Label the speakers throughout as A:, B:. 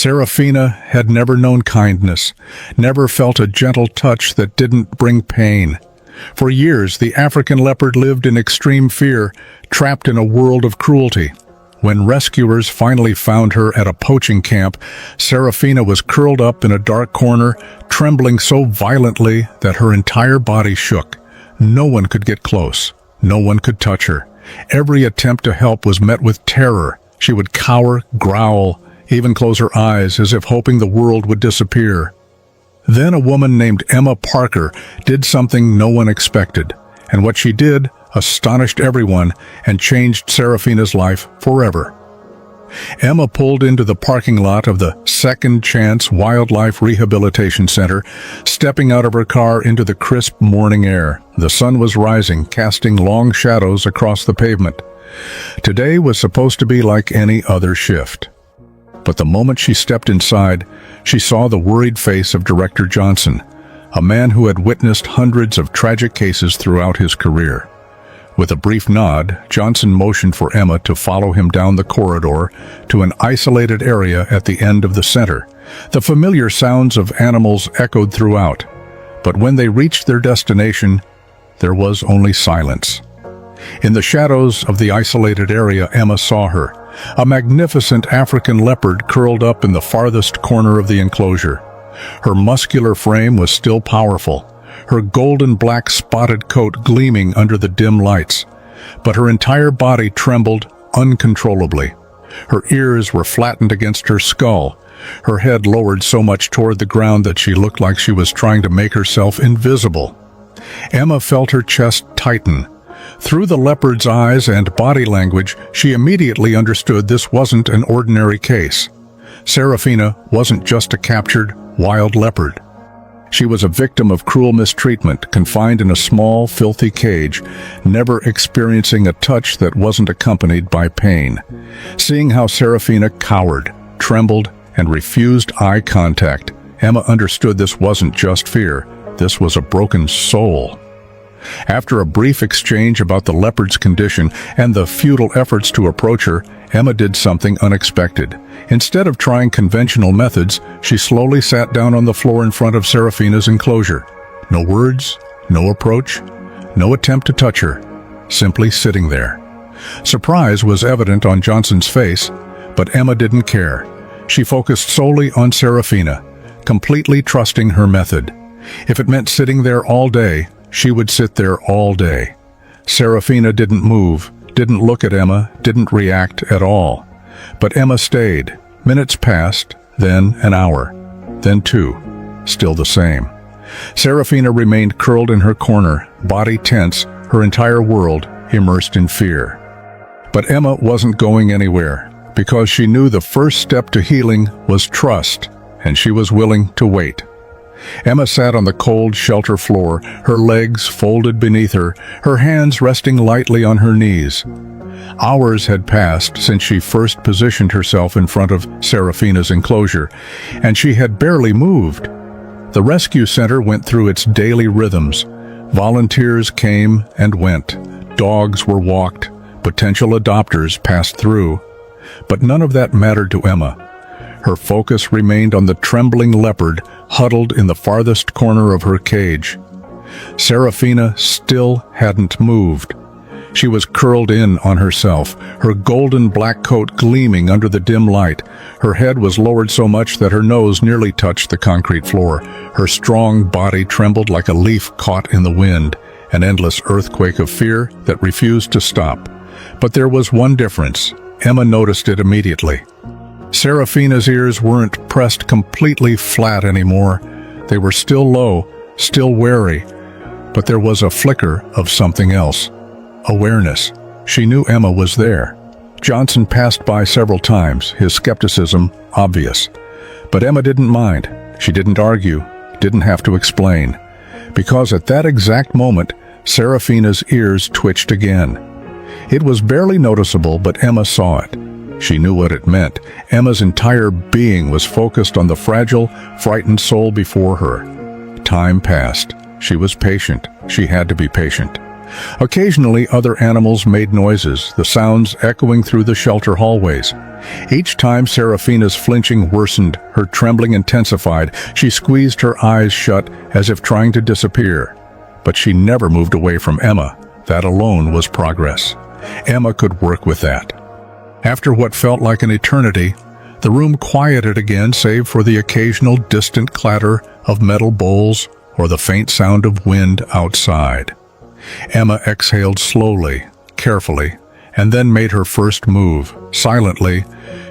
A: Seraphina had never known kindness, never felt a gentle touch that didn't bring pain. For years, the African leopard lived in extreme fear, trapped in a world of cruelty. When rescuers finally found her at a poaching camp, Seraphina was curled up in a dark corner, trembling so violently that her entire body shook. No one could get close. No one could touch her. Every attempt to help was met with terror. She would cower, growl, even close her eyes as if hoping the world would disappear. Then a woman named Emma Parker did something no one expected, and what she did astonished everyone and changed Seraphina's life forever. Emma pulled into the parking lot of the Second Chance Wildlife Rehabilitation Center, stepping out of her car into the crisp morning air. The sun was rising, casting long shadows across the pavement. Today was supposed to be like any other shift. But the moment she stepped inside, she saw the worried face of Director Johnson, a man who had witnessed hundreds of tragic cases throughout his career. With a brief nod, Johnson motioned for Emma to follow him down the corridor to an isolated area at the end of the center. The familiar sounds of animals echoed throughout, but when they reached their destination, there was only silence. In the shadows of the isolated area, Emma saw her, a magnificent African leopard curled up in the farthest corner of the enclosure. Her muscular frame was still powerful, her golden black spotted coat gleaming under the dim lights, but her entire body trembled uncontrollably. Her ears were flattened against her skull, her head lowered so much toward the ground that she looked like she was trying to make herself invisible. Emma felt her chest tighten. Through the leopard's eyes and body language, she immediately understood this wasn't an ordinary case. Seraphina wasn't just a captured wild leopard. She was a victim of cruel mistreatment, confined in a small, filthy cage, never experiencing a touch that wasn't accompanied by pain. Seeing how Seraphina cowered, trembled, and refused eye contact, Emma understood this wasn't just fear. This was a broken soul. After a brief exchange about the leopard's condition and the futile efforts to approach her, Emma did something unexpected. Instead of trying conventional methods, she slowly sat down on the floor in front of Seraphina's enclosure. No words, no approach, no attempt to touch her, simply sitting there. Surprise was evident on Johnson's face, but Emma didn't care. She focused solely on Seraphina, completely trusting her method. If it meant sitting there all day, she would sit there all day. Seraphina didn't move, didn't look at Emma, didn't react at all. But Emma stayed. Minutes passed, then an hour, then two, still the same. Seraphina remained curled in her corner, body tense, her entire world immersed in fear. But Emma wasn't going anywhere, because she knew the first step to healing was trust, and she was willing to wait. Emma sat on the cold shelter floor, her legs folded beneath her, her hands resting lightly on her knees. Hours had passed since she first positioned herself in front of Seraphina's enclosure, and she had barely moved. The rescue center went through its daily rhythms. Volunteers came and went. Dogs were walked. Potential adopters passed through. But none of that mattered to Emma. Her focus remained on the trembling leopard huddled in the farthest corner of her cage. Seraphina still hadn't moved. She was curled in on herself, her golden black coat gleaming under the dim light. Her head was lowered so much that her nose nearly touched the concrete floor. Her strong body trembled like a leaf caught in the wind, an endless earthquake of fear that refused to stop. But there was one difference. Emma noticed it immediately. Seraphina's ears weren't pressed completely flat anymore. They were still low, still wary, but there was a flicker of something else. Awareness. She knew Emma was there. Johnson passed by several times, his skepticism obvious. But Emma didn't mind. She didn't argue, didn't have to explain. Because at that exact moment, Seraphina's ears twitched again. It was barely noticeable, but Emma saw it. She knew what it meant. Emma's entire being was focused on the fragile, frightened soul before her. Time passed. She was patient. She had to be patient. Occasionally, other animals made noises, the sounds echoing through the shelter hallways. Each time Seraphina's flinching worsened, her trembling intensified. She squeezed her eyes shut as if trying to disappear. But she never moved away from Emma. That alone was progress. Emma could work with that. After what felt like an eternity, the room quieted again save for the occasional distant clatter of metal bowls or the faint sound of wind outside. Emma exhaled slowly, carefully, and then made her first move. Silently,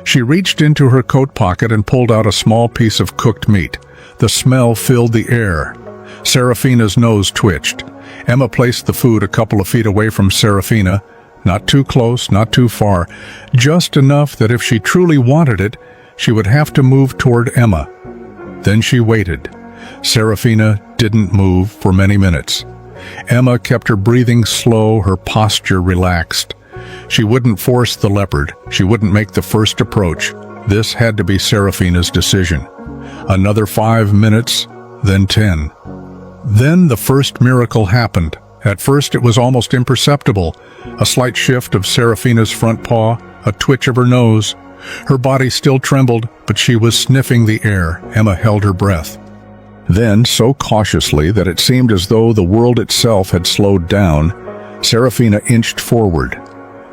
A: she reached into her coat pocket and pulled out a small piece of cooked meat. The smell filled the air. Seraphina's nose twitched. Emma placed the food a couple of feet away from Seraphina, not too close, not too far, just enough that if she truly wanted it, she would have to move toward Emma. Then she waited. Seraphina didn't move for many minutes. Emma kept her breathing slow, her posture relaxed. She wouldn't force the leopard. She wouldn't make the first approach. This had to be Seraphina's decision. Another 5 minutes, then 10. Then the first miracle happened. At first it was almost imperceptible. A slight shift of Seraphina's front paw, a twitch of her nose. Her body still trembled, but she was sniffing the air. Emma held her breath. Then, so cautiously that it seemed as though the world itself had slowed down, Seraphina inched forward.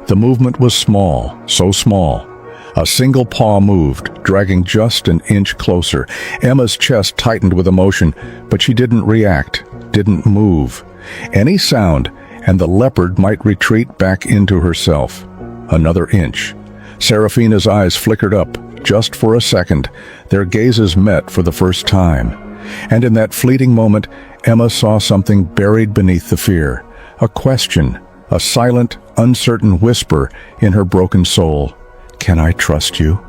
A: The movement was small, so small. A single paw moved, dragging just an inch closer. Emma's chest tightened with emotion, but she didn't react, didn't move. Any sound, and the leopard might retreat back into herself. Another inch. Seraphina's eyes flickered up, just for a second. Their gazes met for the first time. And in that fleeting moment, Emma saw something buried beneath the fear. A question, a silent, uncertain whisper in her broken soul. "Can I trust you?"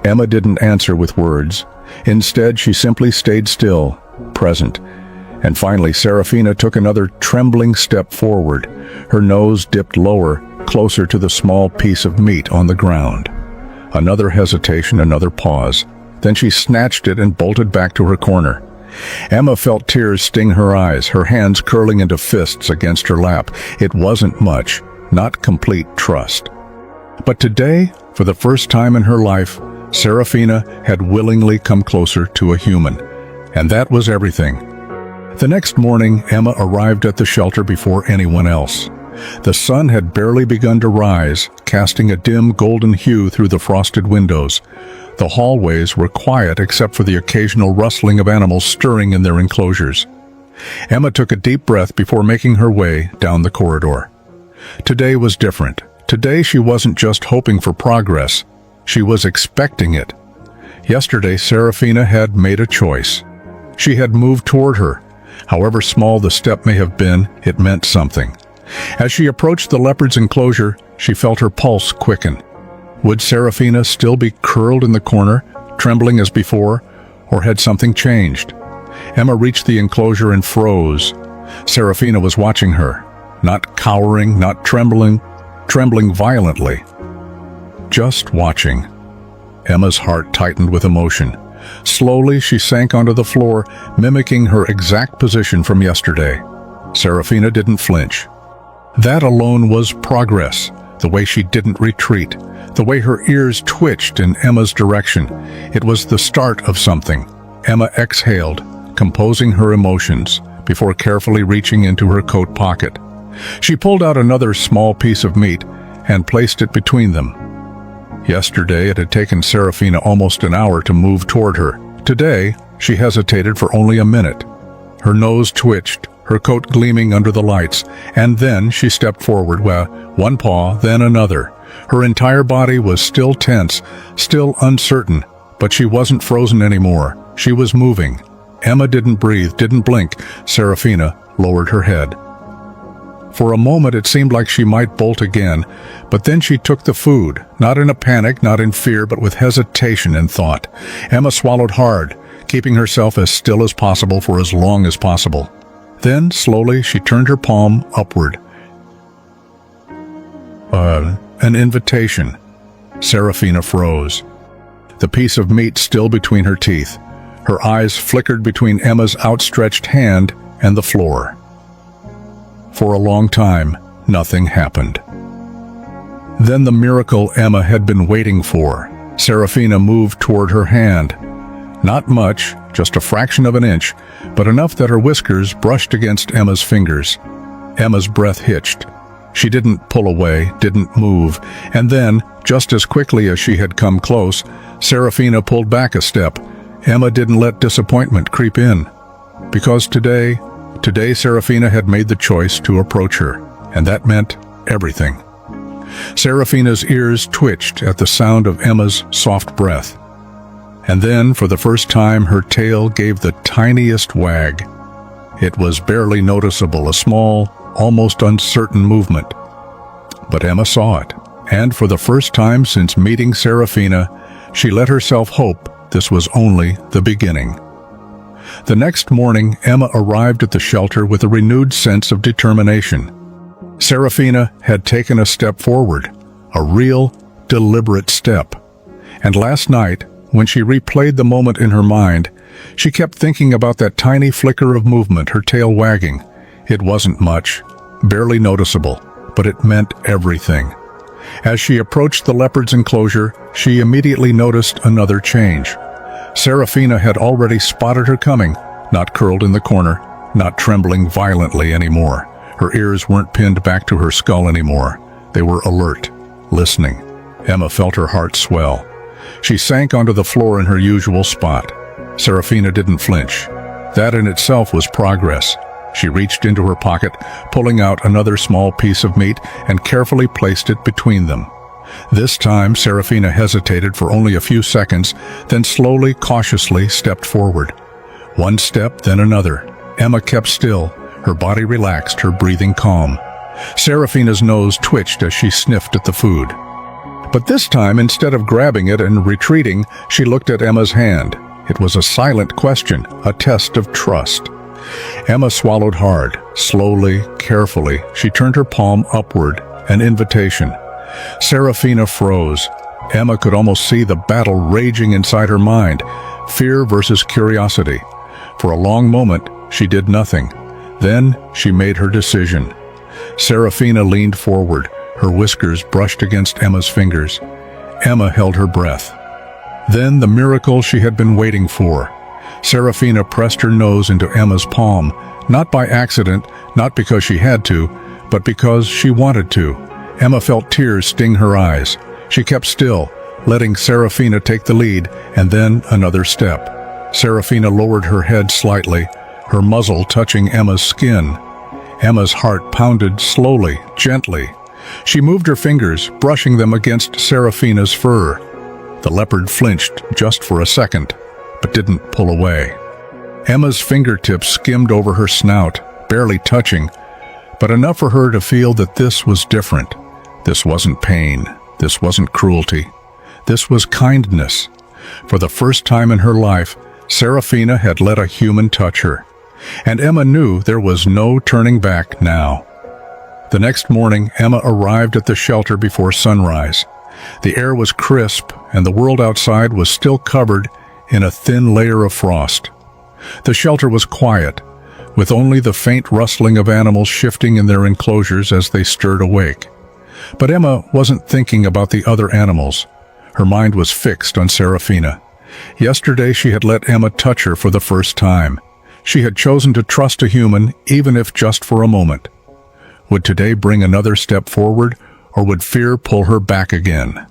A: Emma didn't answer with words. Instead, she simply stayed still, present. And finally, Seraphina took another trembling step forward. Her nose dipped lower, closer to the small piece of meat on the ground. Another hesitation, another pause. Then she snatched it and bolted back to her corner. Emma felt tears sting her eyes, her hands curling into fists against her lap. It wasn't much, not complete trust. But today, for the first time in her life, Seraphina had willingly come closer to a human. And that was everything. The next morning, Emma arrived at the shelter before anyone else. The sun had barely begun to rise, casting a dim golden hue through the frosted windows. The hallways were quiet except for the occasional rustling of animals stirring in their enclosures. Emma took a deep breath before making her way down the corridor. Today was different. Today she wasn't just hoping for progress. She was expecting it. Yesterday, Seraphina had made a choice. She had moved toward her. However small the step may have been, it meant something. As she approached the leopard's enclosure, she felt her pulse quicken. Would Seraphina still be curled in the corner, trembling as before, or had something changed? Emma reached the enclosure and froze. Seraphina was watching her, not cowering, not trembling violently. Just watching. Emma's heart tightened with emotion. Slowly, she sank onto the floor, mimicking her exact position from yesterday. Seraphina didn't flinch. That alone was progress, the way she didn't retreat, the way her ears twitched in Emma's direction. It was the start of something. Emma exhaled, composing her emotions, before carefully reaching into her coat pocket. She pulled out another small piece of meat and placed it between them. Yesterday, it had taken Seraphina almost an hour to move toward her. Today, she hesitated for only a minute. Her nose twitched, her coat gleaming under the lights, and then she stepped forward, one paw, then another. Her entire body was still tense, still uncertain, but she wasn't frozen anymore. She was moving. Emma didn't breathe, didn't blink. Seraphina lowered her head. For a moment it seemed like she might bolt again, but then she took the food, not in a panic, not in fear, but with hesitation and thought. Emma swallowed hard, keeping herself as still as possible for as long as possible. Then, slowly, she turned her palm upward. An invitation. Seraphina froze. The piece of meat still between her teeth. Her eyes flickered between Emma's outstretched hand and the floor. For a long time, nothing happened. Then the miracle Emma had been waiting for. Seraphina moved toward her hand. Not much, just a fraction of an inch, but enough that her whiskers brushed against Emma's fingers. Emma's breath hitched. She didn't pull away, didn't move, and then, just as quickly as she had come close, Seraphina pulled back a step. Emma didn't let disappointment creep in. Because today Seraphina had made the choice to approach her, and that meant everything. Seraphina's ears twitched at the sound of Emma's soft breath. And then, for the first time, her tail gave the tiniest wag. It was barely noticeable, a small, almost uncertain movement. But Emma saw it, and for the first time since meeting Seraphina, she let herself hope this was only the beginning. The next morning, Emma arrived at the shelter with a renewed sense of determination. Seraphina had taken a step forward, a real, deliberate step. And last night, when she replayed the moment in her mind, she kept thinking about that tiny flicker of movement, her tail wagging. It wasn't much, barely noticeable, but it meant everything. As she approached the leopard's enclosure, she immediately noticed another change. Seraphina had already spotted her coming, not curled in the corner, not trembling violently anymore. Her ears weren't pinned back to her skull anymore. They were alert, listening. Emma felt her heart swell. She sank onto the floor in her usual spot. Seraphina didn't flinch. That in itself was progress. She reached into her pocket, pulling out another small piece of meat, and carefully placed it between them. This time, Seraphina hesitated for only a few seconds, then slowly, cautiously stepped forward. One step, then another. Emma kept still, her body relaxed, her breathing calm. Seraphina's nose twitched as she sniffed at the food. But this time, instead of grabbing it and retreating, she looked at Emma's hand. It was a silent question, a test of trust. Emma swallowed hard. Slowly, carefully, she turned her palm upward, an invitation. Seraphina froze. Emma could almost see the battle raging inside her mind, fear versus curiosity. For a long moment, she did nothing. Then she made her decision. Seraphina leaned forward, her whiskers brushed against Emma's fingers. Emma held her breath. Then the miracle she had been waiting for. Seraphina pressed her nose into Emma's palm, not by accident, not because she had to, but because she wanted to. Emma felt tears sting her eyes. She kept still, letting Seraphina take the lead, and then another step. Seraphina lowered her head slightly, her muzzle touching Emma's skin. Emma's heart pounded slowly, gently. She moved her fingers, brushing them against Seraphina's fur. The leopard flinched just for a second, but didn't pull away. Emma's fingertips skimmed over her snout, barely touching, but enough for her to feel that this was different. This wasn't pain. This wasn't cruelty. This was kindness. For the first time in her life, Seraphina had let a human touch her. And Emma knew there was no turning back now. The next morning, Emma arrived at the shelter before sunrise. The air was crisp, and the world outside was still covered in a thin layer of frost. The shelter was quiet, with only the faint rustling of animals shifting in their enclosures as they stirred awake. But Emma wasn't thinking about the other animals. Her mind was fixed on Seraphina. Yesterday she had let Emma touch her for the first time. She had chosen to trust a human, even if just for a moment. Would today bring another step forward, or would fear pull her back again?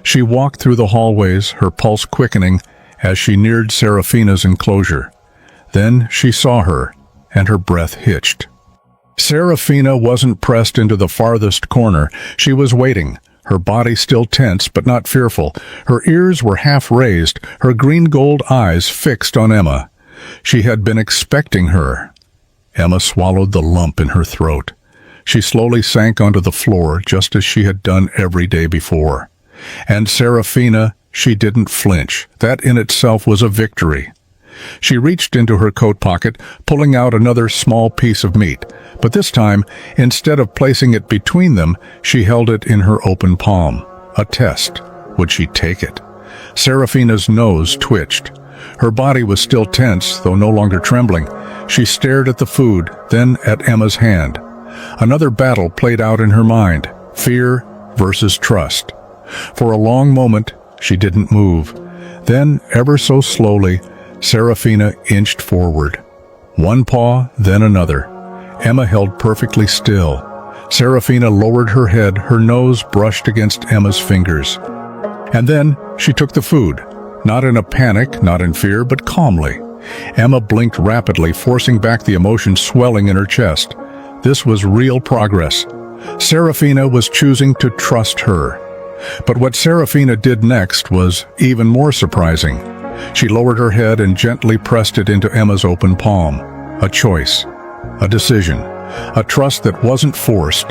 A: She walked through the hallways, her pulse quickening as she neared Seraphina's enclosure. Then she saw her, and her breath hitched. Seraphina wasn't pressed into the farthest corner. She was waiting, her body still tense but not fearful. Her ears were half raised, her green-gold eyes fixed on Emma. She had been expecting her. Emma swallowed the lump in her throat. She slowly sank onto the floor, just as she had done every day before. And Seraphina, she didn't flinch. That in itself was a victory. She reached into her coat pocket, pulling out another small piece of meat. But this time, instead of placing it between them, she held it in her open palm. A test. Would she take it? Seraphina's nose twitched. Her body was still tense, though no longer trembling. She stared at the food, then at Emma's hand. Another battle played out in her mind, fear versus trust. For a long moment, she didn't move. Then, ever so slowly, Seraphina inched forward. One paw, then another. Emma held perfectly still. Seraphina lowered her head, her nose brushed against Emma's fingers. And then she took the food, not in a panic, not in fear, but calmly. Emma blinked rapidly, forcing back the emotion swelling in her chest. This was real progress. Seraphina was choosing to trust her. But what Seraphina did next was even more surprising. She lowered her head and gently pressed it into Emma's open palm. A choice, a decision, a trust that wasn't forced,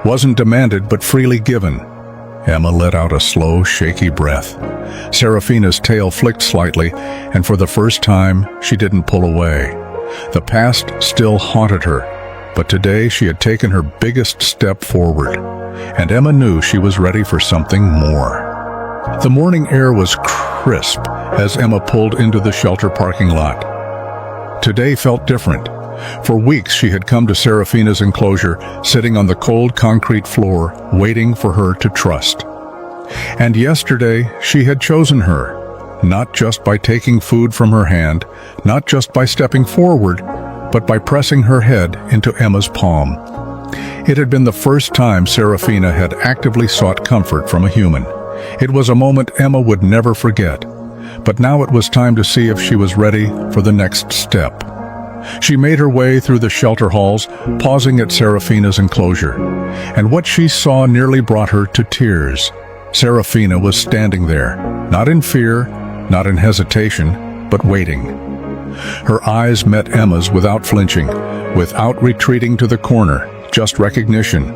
A: wasn't demanded but freely given. Emma let out a slow, shaky breath. Seraphina's tail flicked slightly, and for the first time, she didn't pull away. The past still haunted her, but today she had taken her biggest step forward, and Emma knew she was ready for something more. The morning air was crisp as Emma pulled into the shelter parking lot. Today felt different. For weeks she had come to Seraphina's enclosure, sitting on the cold concrete floor, waiting for her to trust. And yesterday she had chosen her, not just by taking food from her hand, not just by stepping forward, but by pressing her head into Emma's palm. It had been the first time Seraphina had actively sought comfort from a human. It was a moment Emma would never forget. But now it was time to see if she was ready for the next step. She made her way through the shelter halls, pausing at Seraphina's enclosure. And what she saw nearly brought her to tears. Seraphina was standing there, not in fear, not in hesitation, but waiting. Her eyes met Emma's without flinching, without retreating to the corner, just recognition.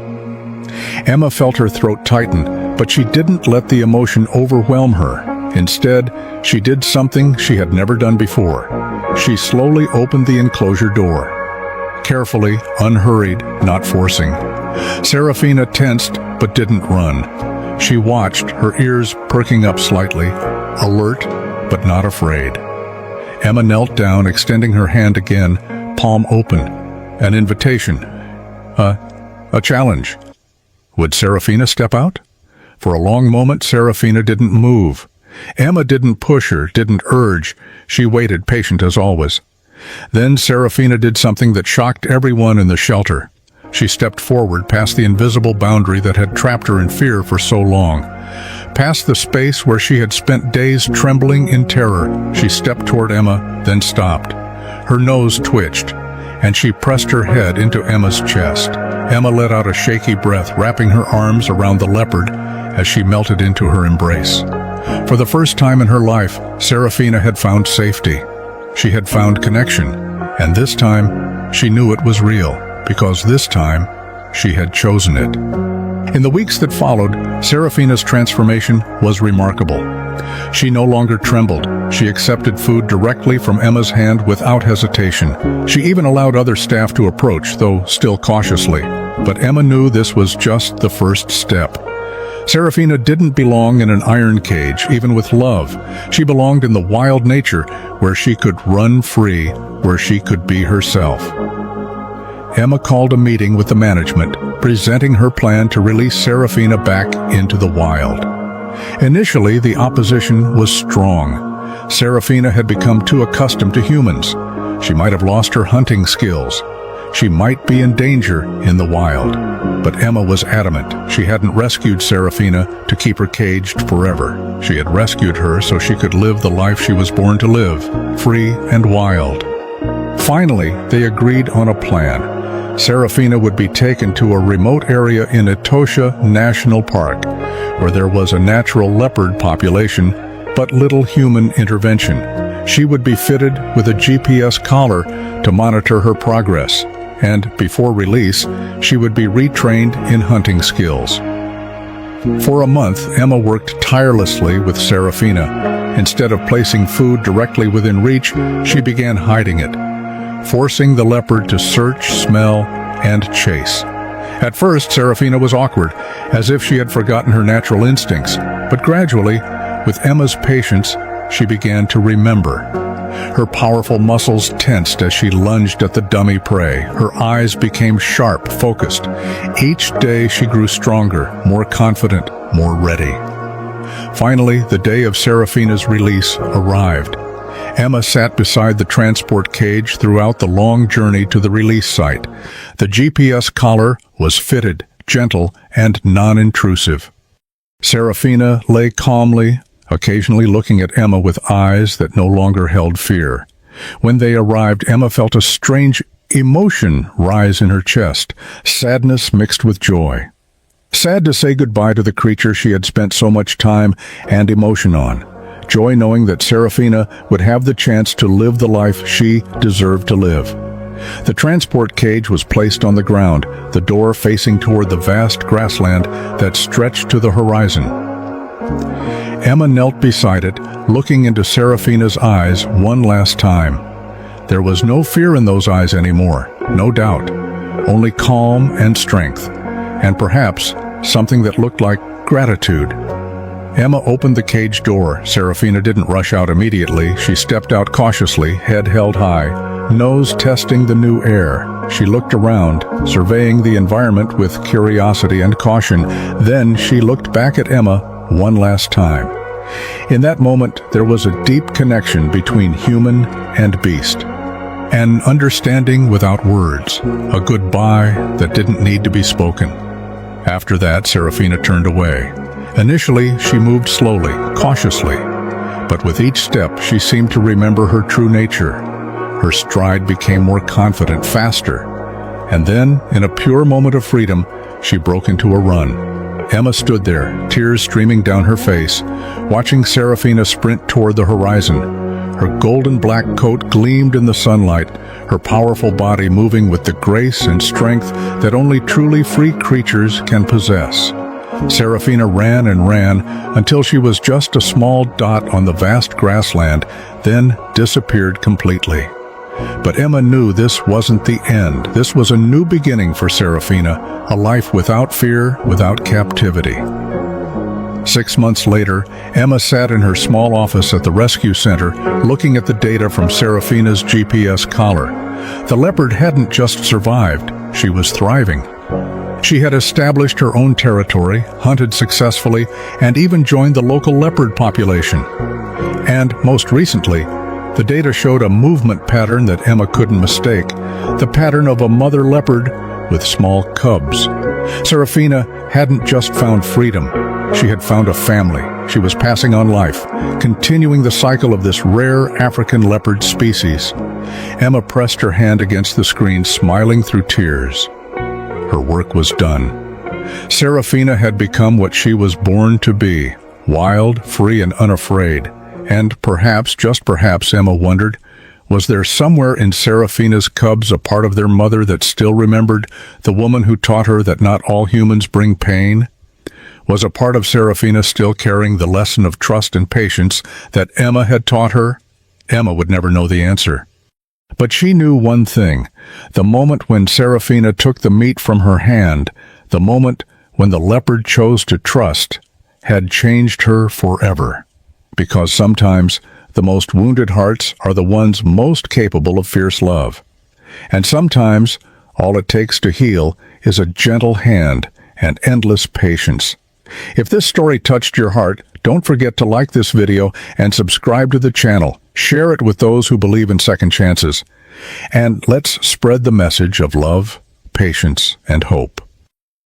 A: Emma felt her throat tighten, but she didn't let the emotion overwhelm her. Instead, she did something she had never done before. She slowly opened the enclosure door. Carefully, unhurried, not forcing. Seraphina tensed but didn't run. She watched, her ears perking up slightly, alert but not afraid. Emma knelt down, extending her hand again, palm open. An invitation. A challenge. Would Seraphina step out? For a long moment, Seraphina didn't move. Emma didn't push her, didn't urge. She waited, patient as always. Then Seraphina did something that shocked everyone in the shelter. She stepped forward past the invisible boundary that had trapped her in fear for so long. Past the space where she had spent days trembling in terror, she stepped toward Emma, then stopped. Her nose twitched, and she pressed her head into Emma's chest. Emma let out a shaky breath, wrapping her arms around the leopard as she melted into her embrace. For the first time in her life, Seraphina had found safety. She had found connection, and this time, she knew it was real, because this time, she had chosen it. In the weeks that followed, Seraphina's transformation was remarkable. She no longer trembled. She accepted food directly from Emma's hand without hesitation. She even allowed other staff to approach, though still cautiously. But Emma knew this was just the first step. Seraphina didn't belong in an iron cage, even with love. She belonged in the wild nature, where she could run free, where she could be herself. Emma called a meeting with the management, presenting her plan to release Seraphina back into the wild. Initially, the opposition was strong. Seraphina had become too accustomed to humans. She might have lost her hunting skills. She might be in danger in the wild. But Emma was adamant. She hadn't rescued Seraphina to keep her caged forever. She had rescued her so she could live the life she was born to live, free and wild. Finally, they agreed on a plan. Seraphina would be taken to a remote area in Etosha National Park, where there was a natural leopard population, but little human intervention. She would be fitted with a GPS collar to monitor her progress, and before release, she would be retrained in hunting skills. For a month, Emma worked tirelessly with Seraphina. Instead of placing food directly within reach, she began hiding it, forcing the leopard to search, smell, and chase. At first, Seraphina was awkward, as if she had forgotten her natural instincts, but gradually, with Emma's patience, she began to remember. Her powerful muscles tensed as she lunged at the dummy prey. Her eyes became sharp, focused. Each day she grew stronger, more confident, more ready. Finally, the day of Seraphina's release arrived. Emma sat beside the transport cage throughout the long journey to the release site. The GPS collar was fitted, gentle, and non-intrusive. Seraphina lay calmly, occasionally looking at Emma with eyes that no longer held fear. When they arrived, Emma felt a strange emotion rise in her chest, sadness mixed with joy. Sad to say goodbye to the creature she had spent so much time and emotion on. Joy knowing that Seraphina would have the chance to live the life she deserved to live. The transport cage was placed on the ground, the door facing toward the vast grassland that stretched to the horizon. Emma knelt beside it, looking into Seraphina's eyes one last time. There was no fear in those eyes anymore, no doubt, only calm and strength, and perhaps something that looked like gratitude. Emma opened the cage door. Seraphina didn't rush out immediately. She stepped out cautiously, head held high, nose testing the new air. She looked around, surveying the environment with curiosity and caution. Then she looked back at Emma one last time. In that moment, there was a deep connection between human and beast. An understanding without words, a goodbye that didn't need to be spoken. After that, Seraphina turned away. Initially, she moved slowly, cautiously, but with each step, she seemed to remember her true nature. Her stride became more confident, faster, and then, in a pure moment of freedom, she broke into a run. Emma stood there, tears streaming down her face, watching Seraphina sprint toward the horizon. Her golden black coat gleamed in the sunlight, her powerful body moving with the grace and strength that only truly free creatures can possess. Seraphina ran and ran until she was just a small dot on the vast grassland, then disappeared completely. But Emma knew this wasn't the end. This was a new beginning for Seraphina, a life without fear, without captivity. 6 months later, Emma sat in her small office at the rescue center, looking at the data from Seraphina's GPS collar. The leopard hadn't just survived, she was thriving. She had established her own territory, hunted successfully, and even joined the local leopard population. And most recently, the data showed a movement pattern that Emma couldn't mistake, the pattern of a mother leopard with small cubs. Seraphina hadn't just found freedom, she had found a family. She was passing on life, continuing the cycle of this rare African leopard species. Emma pressed her hand against the screen, smiling through tears. Her work was done. Seraphina had become what she was born to be, wild, free, and unafraid. And perhaps, just perhaps, Emma wondered, was there somewhere in Seraphina's cubs a part of their mother that still remembered, the woman who taught her that not all humans bring pain? Was a part of Seraphina still carrying the lesson of trust and patience that Emma had taught her? Emma would never know the answer. But she knew one thing, the moment when Seraphina took the meat from her hand, the moment when the leopard chose to trust, had changed her forever. Because sometimes the most wounded hearts are the ones most capable of fierce love. And sometimes all it takes to heal is a gentle hand and endless patience. If this story touched your heart, don't forget to like this video and subscribe to the channel. Share it with those who believe in second chances. And let's spread the message of love, patience, and hope.